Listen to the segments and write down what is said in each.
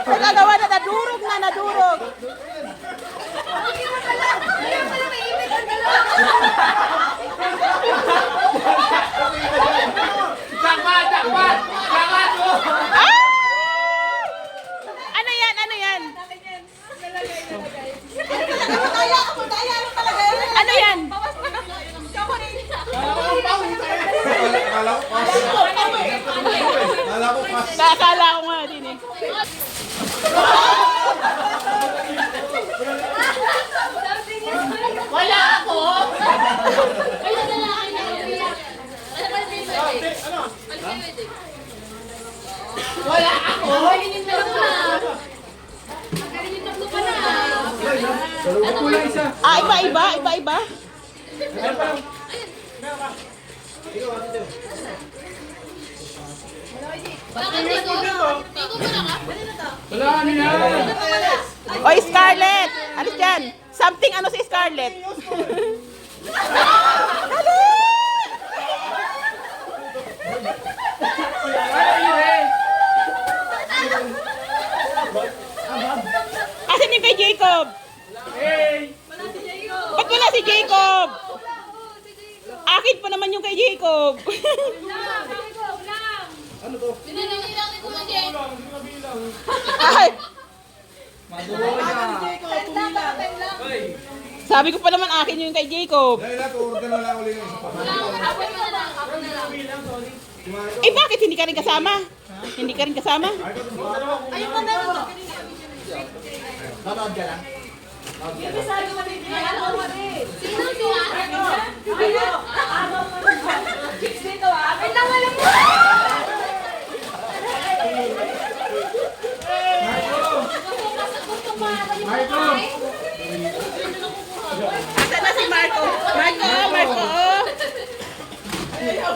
Nagagawa na, nadurog na, nadurog. Jakbat! Jakbat! Jakbat! Ah! Ano yan? Ano yan? Ano yan? Nakakala ko nga din eh. Wala ako! Wala ako! Ah, iba-iba, iba-iba. Wala niya! Oy, Scarlett! Ano dyan? Something ano si Scarlett? Dali! Asan yung kay Jacob? Hey! Ba't wala si Jacob? Akin pa naman yung kay Jacob. Ano to? Ay, Madulo siya. sabi ko pa naman akin yung kay Jacob. Dahil na, tuwag na lang ulit ng isa pa. Eh bakit hindi ka rin kasama? Hindi ka rin kasama? Manood ka lang. Asan na si Marco? Marco, Marco.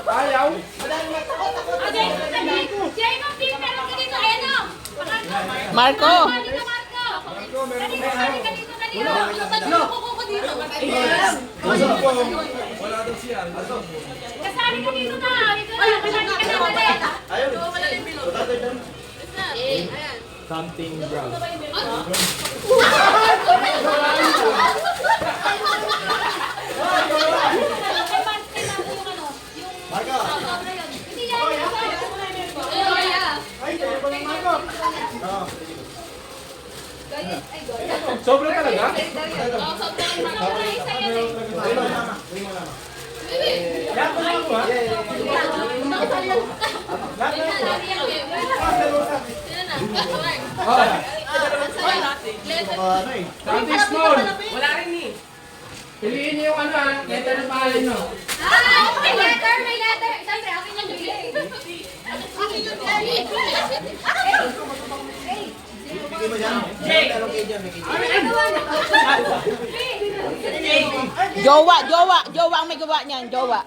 Ayaw! Marco. Wala daw siya. Kasali ka dito na! Kasali ka na ulit! Something brown. Sobra talaga? Yan po lang po ha? Something small. Wala rin eh. Piliin niyo yung ano ha, letter ng pangalan nyo. May letter! May letter! Siyempre, akin yung bigay. Bigay mo dyan. Meron kayo dyan. Jowa, jowa, jowa ang may gawa niyan, jowa.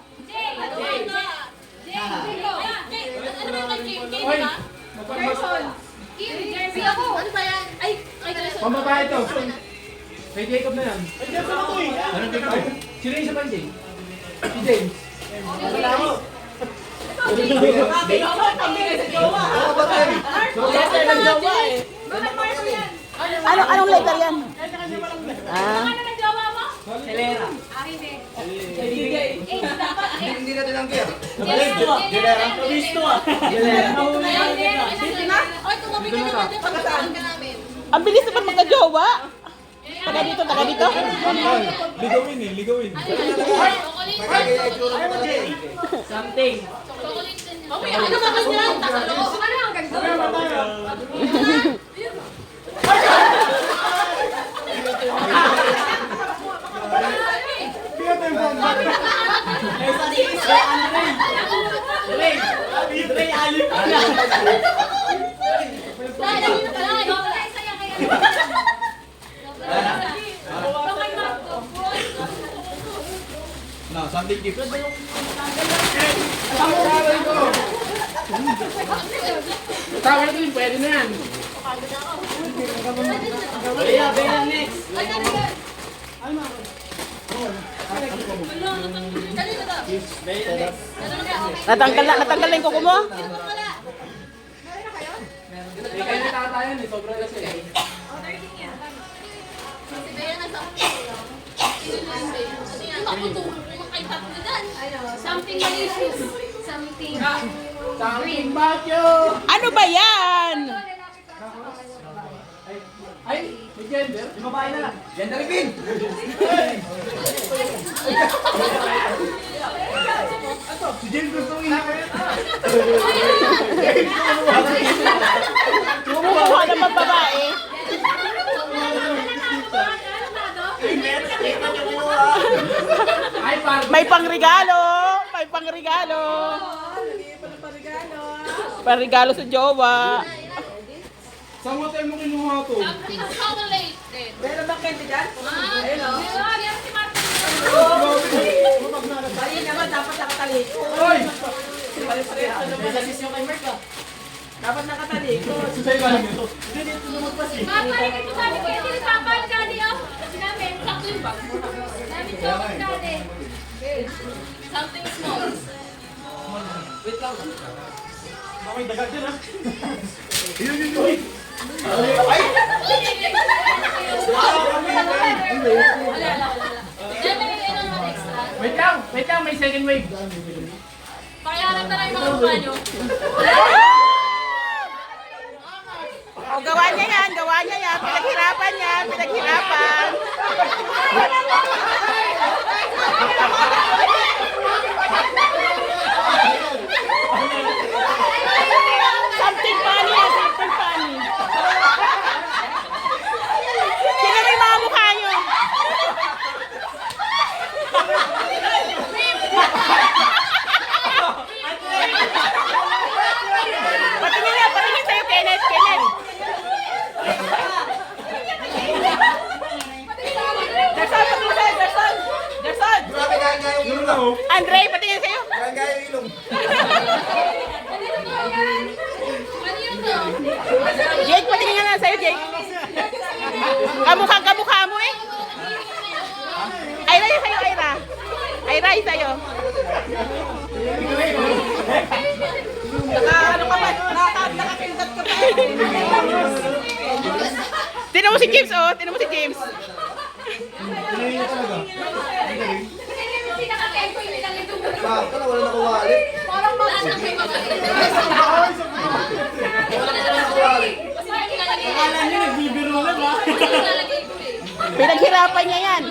Oy! Ano ba yan? Ay, Pambabae ito. Kay Jacob na yan. Anong Jacob? Sino yung isa pa James? Si James. Anong letter yan? Ah. ano na jowa mo? Helera. Akin din. Hindi natin ang gear. Ang bilis naman magka-jowa. Taga dito, taga dito. Ligawin eh, ligawin. Something. Ano ba kanya? Ano ang ganda? No, something different. Tawag ko yun, pwede na yan. Natanggal na yung kuko mo? Hindi kayo natatawag. ata yan eh, sobra na siya eh. Si Bea nag-something lang. Something malicious. Something. Something about you! Ano ba yan? Ay, may gender? Yung babae na lang. Gender reveal! Si James gusto mo ihawa yan. Kumuha naman babae. Ay, parang. May pangregalo. May pangregalo. Pangregalo sa jowa. Saan hotel mo kinuha to? Something chocolate. Meron ba candy dyan? Meron si Martin. Ayun naman, dapat nakataliko. Hoy! Dapat nakataliko. Sa'yo ba lang ito? Papa, ito sabi ko yung Papa, daddy, oh. Kasi namin, sakto yung bag. Namin chocolate, daddy. Something small. May daga dyan ha? Wait lang, may second wave. Pakiharap na lang yung mga mukha nyo. O, gawa niya yan. Pinaghirapan niya. Pinaghirapan. Something funny yan. Something funny. Sino na yung mga mukha niyo? Patingin sa'yo, Kenneth. Gerson. Grabe kaya yung ilong. Andre, patingin sa'yo. Kaya yung ilong. Ano yun to? Jake, patingin nga na sa'yo, Jake. Kamukha mo eh. Ira yung sa'yo, Ira. Ira yung sa'yo. Ano ka ba? Nakakindot ka pa. Tinan mo si James, oh. Tinan mo si James. Pinaka-tempo yung pinalito mo. Bakit na wala nakawali? Parang mga may mabalik. Akala niyo nagbibiro lang ha? Pinaghirapan niya yan.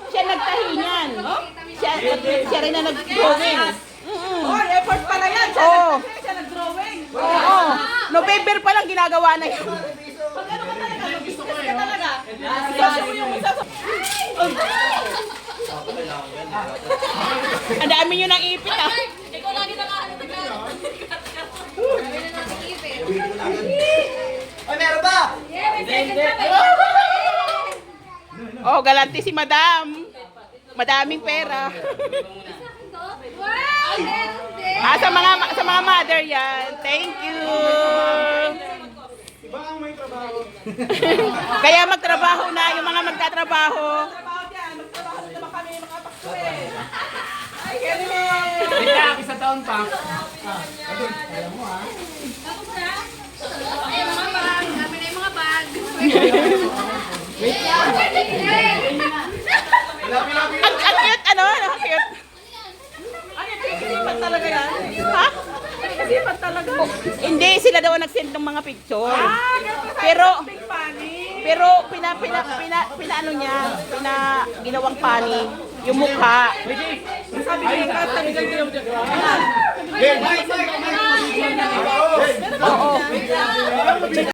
Siya nagtahi niyan. Siya rin na nag-drawing. Oh, effort pala yan. Siya nag-drawing. Oo. November pa lang ginagawa na yun. Ang dami nyo ng ipit ah. Ikaw lagi na nga ano naglalaro. Ay, meron ba? Oh, galanti si Madam. Madaming pera. Wow! Meron din! Sa mga mother yan. Thank you. Baka may trabaho. Kaya magtrabaho na yung mga magtatrabaho. Wait lang, isa taon pa. Tapos na? Ay, mga bag. Dami na yung mga bag. Ang cute, ano? Ang cute. Talaga yan? Ha? Kasipan talaga. Hindi, sila daw ang nag-send ng mga picture. Pero pinaano niya, ginawang funny yung mukha. Sabi ko yung talagang ginawa. Oo.